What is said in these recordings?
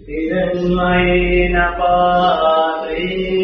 हिरण्मयेन पात्रेण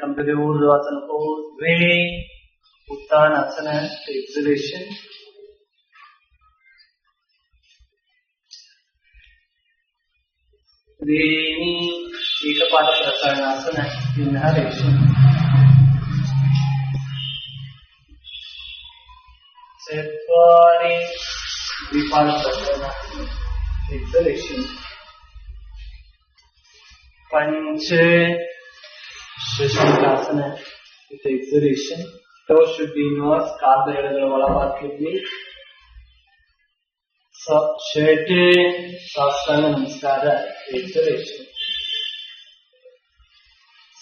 Come to the Urdhvasana pose, Dve, Uttanasana, exhalation. Dveni, Ekapada Prasaranasana, inhalation. Cetvari, Dvipada Prasaranasana, exhalation. Pancha, Shashankasana with exhalation. Toes should be inwards, kaal bedadala valavaat kidney. Shete Sastanga Namaskara exhalation.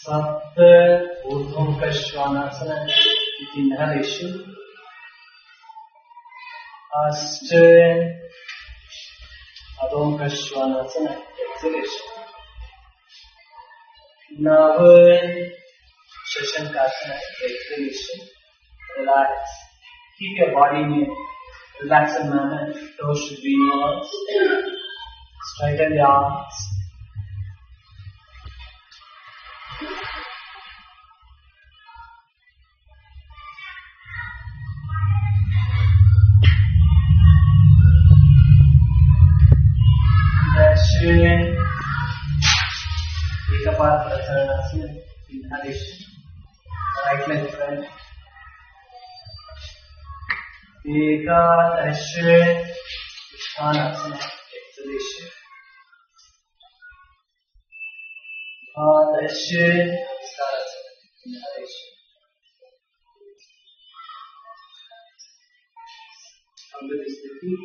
Sapta Urdhvamukha Svanasana with inhalation. Ashta Adhomukha Svanasana exhalation. Nava Shashankasana exhalation. Relax. Keep your body in a relaxed manner. Toes should be inwards. Straighten the arms. Darshan. Ekapada Prasaranasana, inhalation. Right leg front. Ekadasha Uttanasana, exhalation. Dvadasha Namaskara, inhalation. Come to this feet.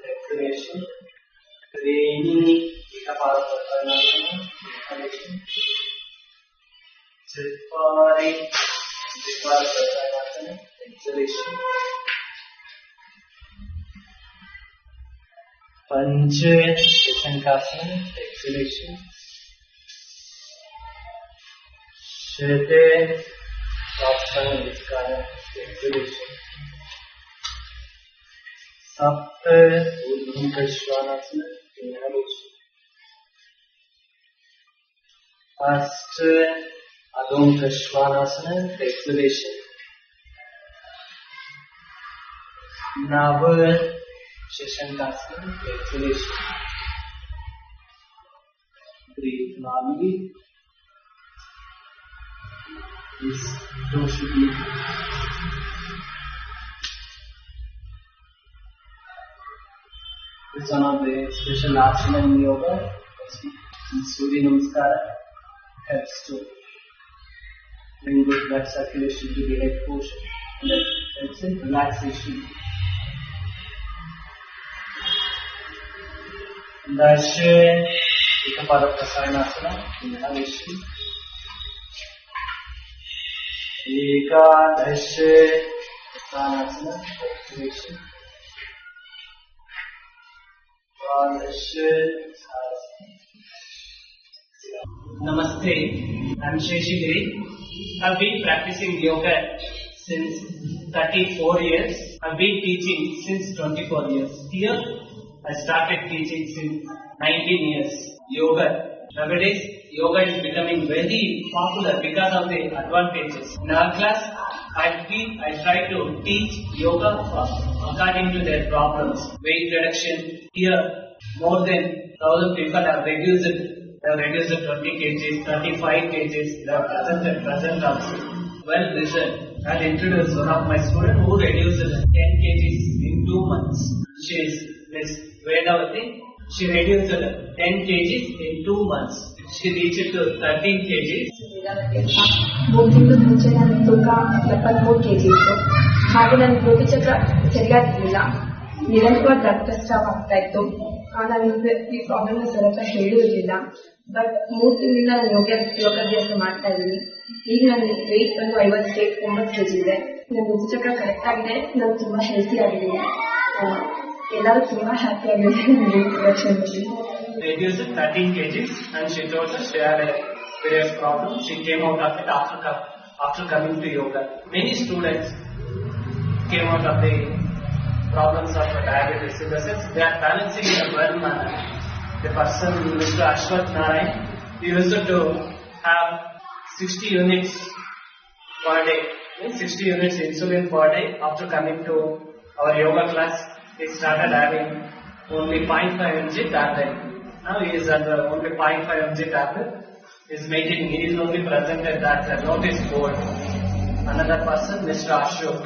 Exhalation. Reni, Ekapada Prasaranasana, inhalation. Cetvari, Dvipada Prasaranasana, exhalation. Pancha, Shashankasana, exhalation. Shete, Sastanga Namaskara, exhalation. Sapta Urdhvamukha Svanasana, inhalation. Ashta Adhomukha Svanasana, exhalation. Nava Shashankasana, exhalation. Breathe normally. This toe should be. It's one of the special asana in yoga. Surya Namaskara helps to bring good blood circulation to the head portion, and that helps in relaxation. Dashe Ekapada Prasanasana, inhalation. Ekadashe Prasanasana, exhalation. Namaste, I am Sheshigiri. I have been practicing yoga since 34 years. I have been teaching since 24 years. Here, I started teaching since 19 years. Yoga. Nowadays, yoga is becoming very popular because of the advantages. In our class, I try to teach yoga according to their problems. Weight reduction. Here, more than 1,000 people have reduced 20 kgs, 35 kgs. They have present also. Well listened. I'll introduce one of my students who reduced 10 kgs in 2 months. She is Miss Vedavati. She reduced 10 kgs in 2 months. She reached to 13 kgs. ಭೂಮಿಯಿಂದ ಮುಂಚೆ ನನ್ನ ತೂಕ 73 kg ಇತ್ತು. ಹಾಗೆ ನನ್ನ ಋತುಚಕ್ರ ಸರಿಯಾಗಿ ಇಲ್ಲ. ನಿರಂತರವಾಗಿ ರಕ್ತಸ್ರಾವ ಆಗ್ತಾ ಇತ್ತು. ನಾನು ಈ ಪ್ರಾಬ್ಲಮ್ ಸರ್ ಹತ್ರ ಹೇಳಿರಲಿಲ್ಲ. ಬಟ್ 3 ತಿಂಗಳಿಂದ ನಾನು ಯೋಗಾಭ್ಯಾಸ ಮಾಡ್ತಾ ಇದ್ದೀನಿ. ಈಗ ನನ್ನ ವೆಯ್ಟ್ ಬಂದು 59 kg ಇದೆ. ನನ್ನ ಋತುಚಕ್ರ ಕರೆಕ್ಟ್ ಆಗಿದೆ. ನಾನು ತುಂಬಾ ಹೆಲ್ತಿ ಆಗಿದ್ದೀನಿ. ಎಲ್ಲರೂ ತುಂಬಾ ಹ್ಯಾಪಿ ಆಗಿದ್ದೀನಿ ನನ್ನ ಇಂಟ್ರೊಡಕ್ಷನ್ನಲ್ಲಿ. Reduced 13 kgs and she told us she had a serious problem. She came out of it after coming to yoga. Many students came out of the problems of diabetes in the sense they are balancing in a well manner. The person, Mr. Ashwath Narayan, he used to have 60 units per day, 60 units insulin per day. After coming to our yoga class, he started having only 0.5 mg tablet. Now he is under only 0.5 mg tablet. He is only presented that notice board. Another person, Mr. Ashok,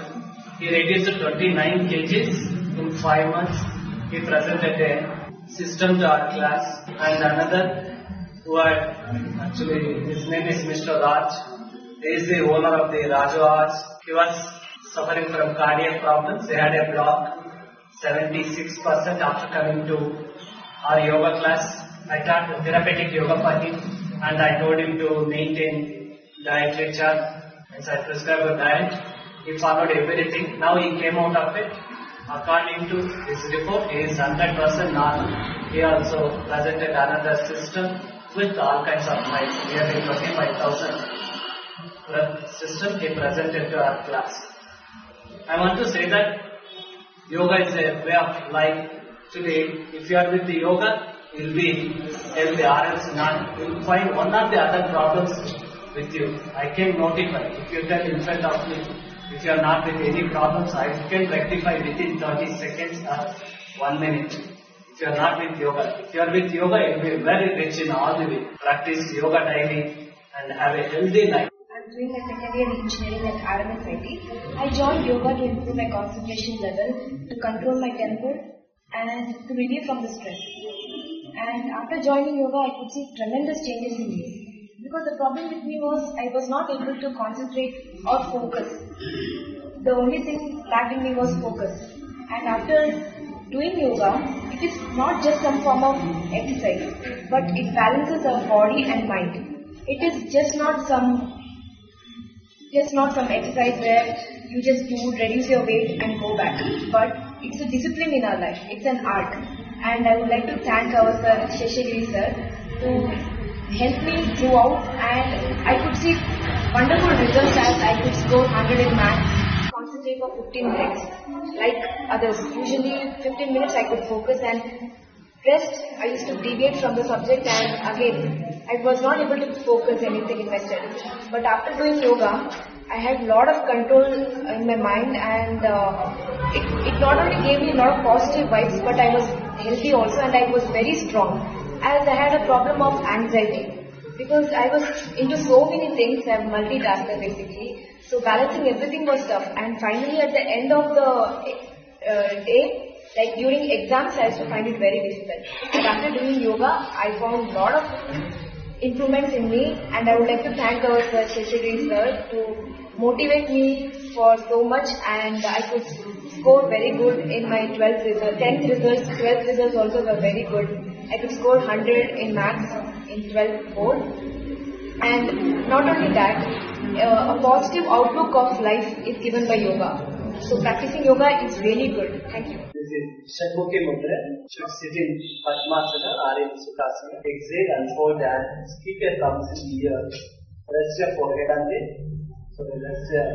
he reduced 29 kgs in 5 months. He presented a system to our class. And another who had, actually his name is Mr. Raj. He is the owner of the Raju Arts. He was suffering from cardiac problems. He had a block. 76% after coming to our yoga class. I taught therapeutic yoga for him and I told him to maintain dietary chart. As I prescribed a diet, he followed everything. Now he came out of it. According to his report, he is 100% normal. He also presented another system with all kinds of miles. Nearly 25,000 system he presented to our class. I want to say that yoga is a way of life. Today, if you are with the yoga, you will be healthy or else not. You will find one or the other problems with you. I can notify. If you tell in front of me, if you are not with any problems, I can rectify within 30 seconds or 1 minute. If you are not with yoga, if you are with yoga, you will be very rich in all the way. Practice yoga daily and have a healthy life. I'm doing my second year engineering at RMSIT. I joined yoga to improve my concentration level, to control my temper, and to relieve from the stress. And after joining yoga, I could see tremendous changes in me. Because the problem with me was I was not able to concentrate or focus. The only thing lacked in me was focus. And after doing yoga, it is not just some form of exercise, but it balances our body and mind. It is just not some exercise where you just do, reduce your weight and go back. But it's a discipline in our life. It's an art. And I would like to thank our sir, Sheshagiri sir, to help me throughout. And I could see wonderful results as I could score 100 in maths, concentrate for 15 minutes like others. Usually 15 minutes I could focus, and rest I used to deviate from the subject, and again I was not able to focus anything in my studies. But after doing yoga, I had a lot of control in my mind, and it not only gave me a lot of positive vibes, but I was healthy also, and I was very strong, as I had a problem of anxiety. because I was into so many things. I'm multitasker basically. So balancing everything was tough. And finally, at the end of the day, like during exams, I used to find it very difficult. But after doing yoga, I found a lot of improvements in me, and I would like to thank our sir, Sheshagiri sir, to motivate me for so much, and I could score very good in my 12th results. 10th results, 12th results also were very good. I could score 100 in maths in 12th board. And not only that, a positive outlook of life is given by yoga. So practicing yoga is really good. Thank you. This is Shanmukhi Mudra. Should sit in Padmasana or in Sukhasana. Exhale and fold hands. Keep your thumbs in the ear. Rest your forehead on the. So rest your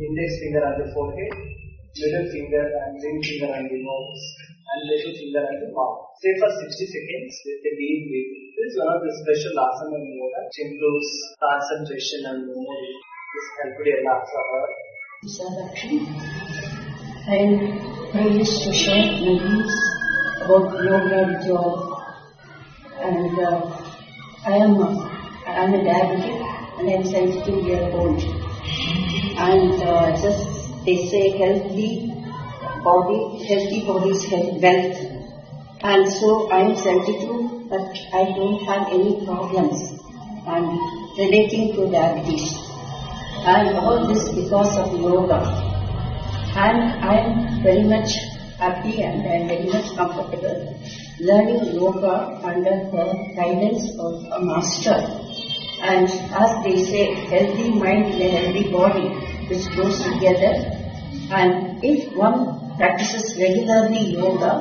index finger on the forehead, middle finger and ring finger on the nose, and little finger on the mouth. Stay for 60 seconds with a deep breathing. This is one of the special asana in yoga which improves concentration and memory. This helped a lot for her. I used to share my views about yoga with you all. And I'm a diabetic and I'm 72 years old. And just they say healthy body is wealth. And so I'm 72, but I don't have any problems. I'm relating to diabetes. And all this because of yoga. And I am very much happy and I am very much comfortable learning yoga under the guidance of a master. And as they say, healthy mind in a healthy body, which goes together. And if one practices regularly yoga,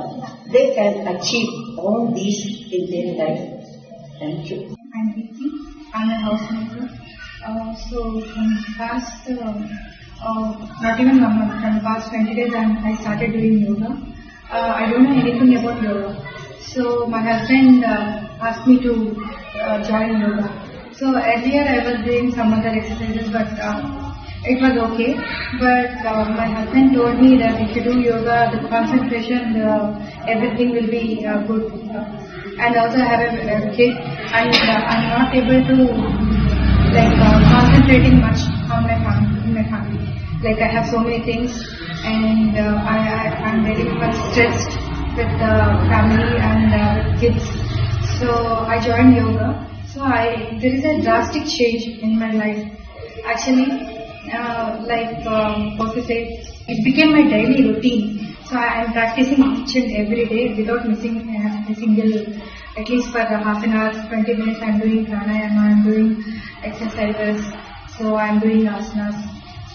they can achieve all these in their life. Thank you. I'm Vicky. I'm a housemaker. So from past, not even 1 month, from the past 20 days I started doing yoga. I don't know anything about yoga. So my husband asked me to join yoga. So earlier I was doing some other exercises, but it was okay. But my husband told me that if you do yoga, the concentration, everything will be good. And also I have a kid, and I'm not able to concentrating much on my family. Like I have so many things, and I'm very much stressed with family and kids. So I joined yoga. So there is a drastic change in my life. Actually, it became my daily routine. So I am practicing each and every day without missing a single. At least for half an hour, 20 minutes, I'm doing pranayama, I'm doing exercises, so I'm doing asanas.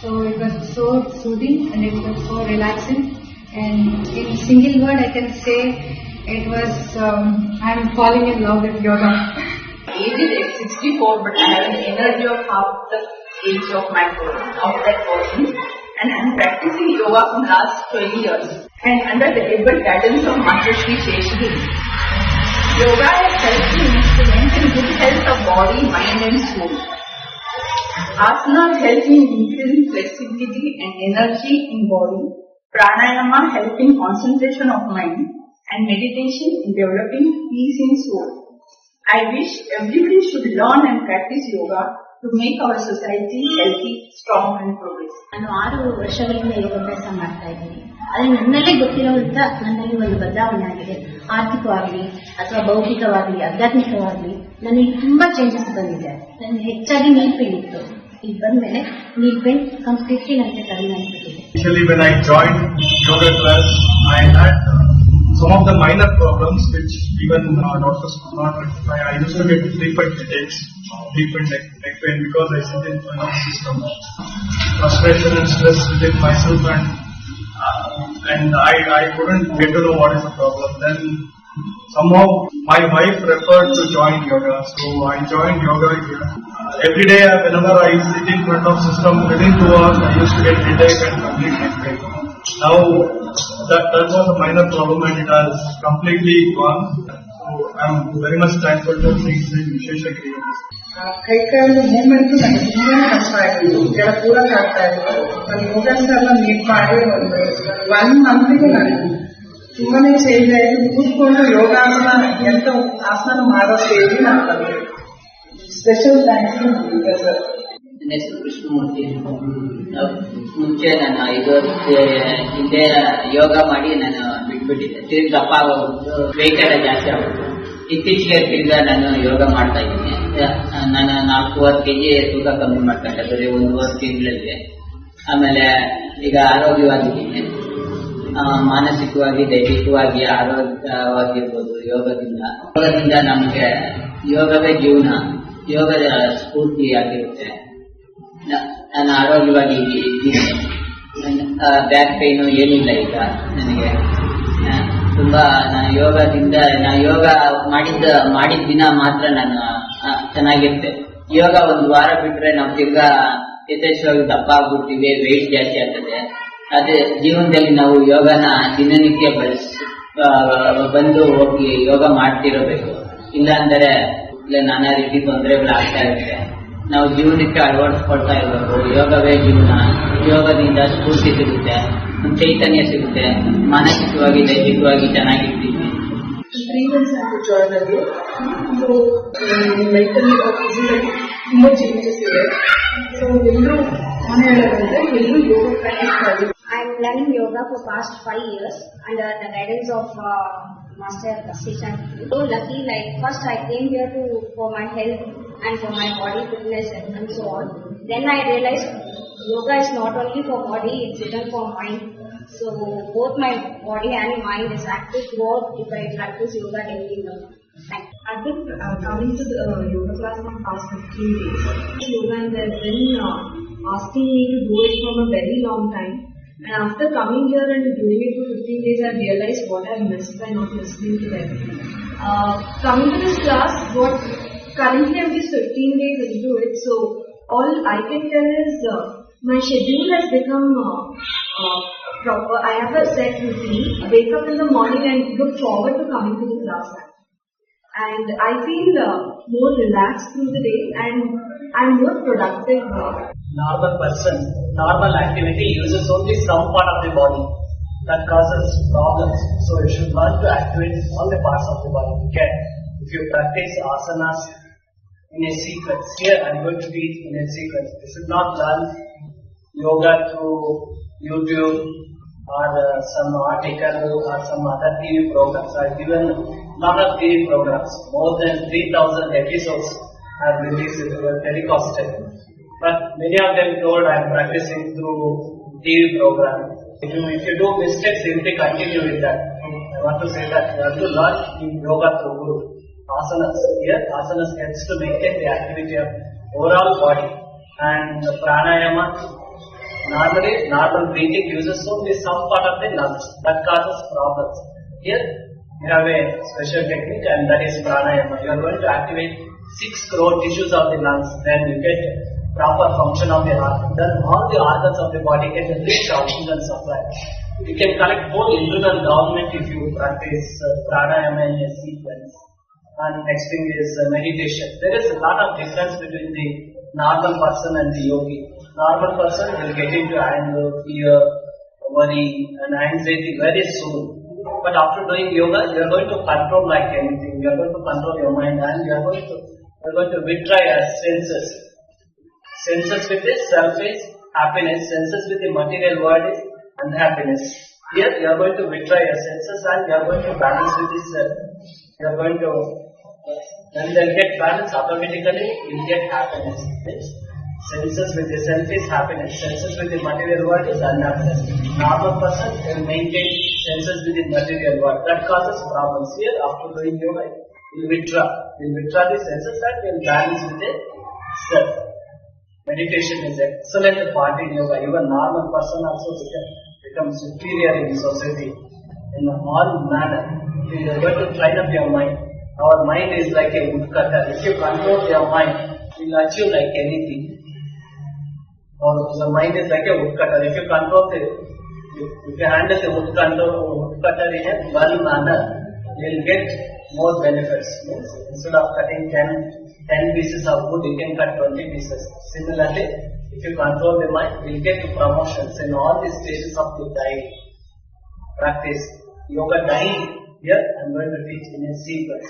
So it was so soothing and it was so relaxing. And in single word, I can say it was, I'm falling in love with yoga. Age is 64, but I have an energy of half the age of that person. And I'm practicing yoga from last 12 years. And under the able guidance of Master Shri Sheshagiri, yoga has helped me to maintain good health of body, mind and soul. Asanas help me increase flexibility and energy in body. Pranayama helping concentration of mind. And meditation in developing peace in soul. I wish everybody should learn and practice yoga to make our society healthy, strong and progressive. ನಾನು 6 ವರ್ಷಗಳಿಂದ ಯೋಗಾಭ್ಯಾಸ ಮಾಡ್ತಾ ಇದ್ದೀನಿ. ಆದರೆ ನನ್ನಲ್ಲೇ ಗೊತ್ತಿರೋದ್ರಿಂದ ನನ್ನಲ್ಲಿ ಒಂದು ಬದಲಾವಣೆ ಆಗಿದೆ. ಆರ್ಥಿಕವಾಗಲಿ ಅಥವಾ ಭೌತಿಕವಾಗಲಿ ಆಧ್ಯಾತ್ಮಿಕವಾಗಲಿ ನನಗೆ ತುಂಬಾ ಚೇಂಜಸ್ ಬಂದಿದೆ. ನನಗೆ ಹೆಚ್ಚಾಗಿ ನೀಲ್ ಪೇನ್ ಇತ್ತು. ಈಗ ಬಂದ್ಮೇಲೆ ನೀಲ್ ಪೇನ್ ಕಂಪ್ಲೀಟ್ಲಿ ನನಗೆ ಕಡಿಮೆ ಆಗಿಬಿಟ್ಟಿದೆ. Initially when I joined yoga class, I had some of the minor problems which even doctors could not rectify. I used to get frequent headaches, frequent neck pain because I sit in front of system. Frustration and stress within myself, and I couldn't get to know what is the problem. Then somehow my wife referred to join yoga, so I joined yoga here. Every day whenever I sit in front of system, within 2 hours I used to get headache and complete neck pain. Now that was a minor problem and it has completely gone. So I am very much thankful to Sri Sheshagiri. ಕೈಕಾಲು movement ನನಗೆ ತುಂಬಾನೇ ಕಷ್ಟ ಆಗಿತ್ತು. ಕೆಲ ಕೂಡಕ್ಕೆ ಆಗ್ತಾ ಇತ್ತು. ನಾನು ಯೋಗಾಸ ಎಲ್ಲ ಮೀಟ್ ಮಾಡಿ ಒಂದು 1 ಮಂತ್ಗೆ ನಾನು ತುಂಬಾನೇ ಚೇಂಜ್ ಆಯಿತು. ಕೂತ್ಕೊಂಡು ಯೋಗಾಸನ ಎಂತ ಆಸನ ಮಾಡೋ ಸ್ಟೇಜ್ ನಾನು ಬಂದೆ. Special thanks sir. ನನ್ನ ಹೆಸರು ಕೃಷ್ಣಮೂರ್ತಿ. ಮುಂಚೆ ನಾನು 5 ವರ್ಷ ಹಿಂದೆ ಯೋಗ ಮಾಡಿ ನಾನು ಬಿಟ್ಬಿಟ್ಟಿದ್ದೆ. ತಿರ್ಗಿ ದಪ್ಪ ಆಗೋಗ್ಬಿಟ್ಟು ವೆಯ್ಟ್ ಎಲ್ಲ ಜಾಸ್ತಿ ಆಗ್ಬಿಟ್ಟು ಇತ್ತೀಚೆಗೆ ತಿರ್ಗ ನಾನು ಯೋಗ ಮಾಡ್ತಾ ಇದ್ದೀನಿ. ನಾನು 4 kg ತೂಕ ಕಮ್ಮಿ ಮಾಡ್ಕೊಂಡೆ ಬರೀ 1 ತಿಂಗಳಲ್ಲಿ. ಆಮೇಲೆ ಈಗ ಆರೋಗ್ಯವಾಗಿದ್ದೀನಿ. ಮಾನಸಿಕವಾಗಿ ದೈಹಿಕವಾಗಿ ಆರೋಗ್ಯವಾಗಿರ್ಬೋದು ಯೋಗದಿಂದ ನಮಗೆ ಯೋಗವೇ ಜೀವನ, ಯೋಗದ ಸ್ಫೂರ್ತಿಯಾಗಿರುತ್ತೆ. ನಾನು ಆರೋಗ್ಯವಾಗಿ ಇದ್ದೀನಿ. ಬ್ಯಾಕ್ ಪೈನು ಏನಿಲ್ಲ ಈಗ ನನಗೆ. ತುಂಬಾ ಯೋಗ ಮಾಡಿದ ದಿನ ಮಾತ್ರ ನಾನು ಚೆನ್ನಾಗಿರುತ್ತೆ. ಯೋಗ 1 ವಾರ ಬಿಟ್ರೆ ನಾವು ತಿರ್ಗಾ ಯಥೇಚ್ಛವಾಗಿ ದಪ್ಪ ಆಗ್ಬಿಡ್ತೀವಿ, ವೆಯ್ಟ್ ಜಾಸ್ತಿ ಆಗ್ತದೆ. ಅದೇ ಜೀವನದಲ್ಲಿ ನಾವು ಯೋಗನ ದಿನನಿತ್ಯ ಬಂದು ಹೋಗಿ ಯೋಗ ಮಾಡ್ತಿರಬೇಕು. ಇಲ್ಲ ಅಂದರೆ ನಾನಾ ರೀತಿ ತೊಂದರೆಗಳು ಆಗ್ತಾ ಇರುತ್ತೆ. ನಾವು ಜೀವನಕ್ಕೆ ಅಳವಡಿಸ್ಕೊಳ್ತಾ ಇರಬೇಕು. ಯೋಗವೇ ಜೀವನ. ಯೋಗದಿಂದ ಸ್ಫೂರ್ತಿ ಸಿಗುತ್ತೆ, ಚೈತನ್ಯ ಸಿಗುತ್ತೆ, ಮಾನಸಿಕವಾಗಿ ದೈಹಿಕವಾಗಿ ಚೆನ್ನಾಗಿರ್ತೀವಿ. 3 months ಆಯ್ತು ಜಾಯ್ನ್ ಆಗಿ. ಸೊ ಮೆಂಟಲಿ ಫಿಸಿಕಲಿ ತುಂಬಾ ಚೇಂಜಸ್ ಇದೆ. ಸೊ ಎಲ್ಲರೂ ಮನೆ ಹೇಳೋದಂದ್ರೆ ಎಲ್ಲರೂ ಯೋಗ ಪ್ರಾಕ್ಟೀಸ್ ಮಾಡಿ. I'm learning yoga for past 5 years under the guidance of Master Seshan. So lucky, like first I came here for my health and for my body fitness and so on. Then I realized yoga is not only for body, it's even for mind. So both my body and mind is active throughout if I practice yoga daily now. I've been coming to the yoga class for past 15 days. Yoga, and they've been asking me to do it from a very long time. And after coming here and doing it for 15 days, I realized what I've missed by not listening to them. Coming to this class, currently I'm just 15 days into it, so all I can tell is my schedule has become proper. I have a set routine. I wake up in the morning and look forward to coming to the class. And I feel more relaxed through the day and I'm more productive. Normal activity uses only some part of the body. That causes problems. So you should learn to activate all the parts of the body. Okay? If you practice asanas in a sequence, here I'm going to teach in a sequence. You should not learn yoga through YouTube or some article or some other TV programs. I've given a lot of TV programs. More than 3,000 episodes are released through telecasted. But many of them told I'm practicing through TV program. If you do mistakes, simply continue with that. I want to say that you have to learn yoga through Guru. Asanas. Here, asanas helps to maintain the activity of overall body. And pranayama, normally, normal breathing uses only some part of the lungs. That causes problems. Here, you have a special technique and that is pranayama. You are going to activate 6 crore tissues of the lungs. Then you get proper function of the heart. Then all the organs of the body get a rich oxygen supply. You can collect whole internal government if you practice pranayama in a sequence. And next thing is meditation. There is a lot of difference between the normal person and the yogi. Normal person will get into anger, fear, worry and anxiety very soon. But after doing yoga, you are going to control like anything. You are going to control your mind and you are going to withdraw your senses. Senses with the self is happiness. Senses with the material world is unhappiness. Here you are going to withdraw your senses and you are going to balance with the self. You are going to, when they get balance, automatically you will get happiness. Senses with the self is happiness. Senses with the material world is unhappiness. Normal person will maintain senses with the material world. That causes problems. Here after doing yoga, you will withdraw. You will withdraw the senses and you will balance with the self. Meditation is an excellent part in yoga. Even normal person also becomes superior in society in all manner. You are going to train up your mind. Our mind is like a woodcutter. If you control your mind, you will achieve like anything. Or your mind is like a woodcutter. If you control if you handle the woodcutter in a well manner, you will get more benefits. Instead of cutting 10 pieces of wood, you can cut 20 pieces. Similarly, if you control the mind, you will get promotions in all the stages of the daily practice. Yoga daily, here I am going to teach in a sequence.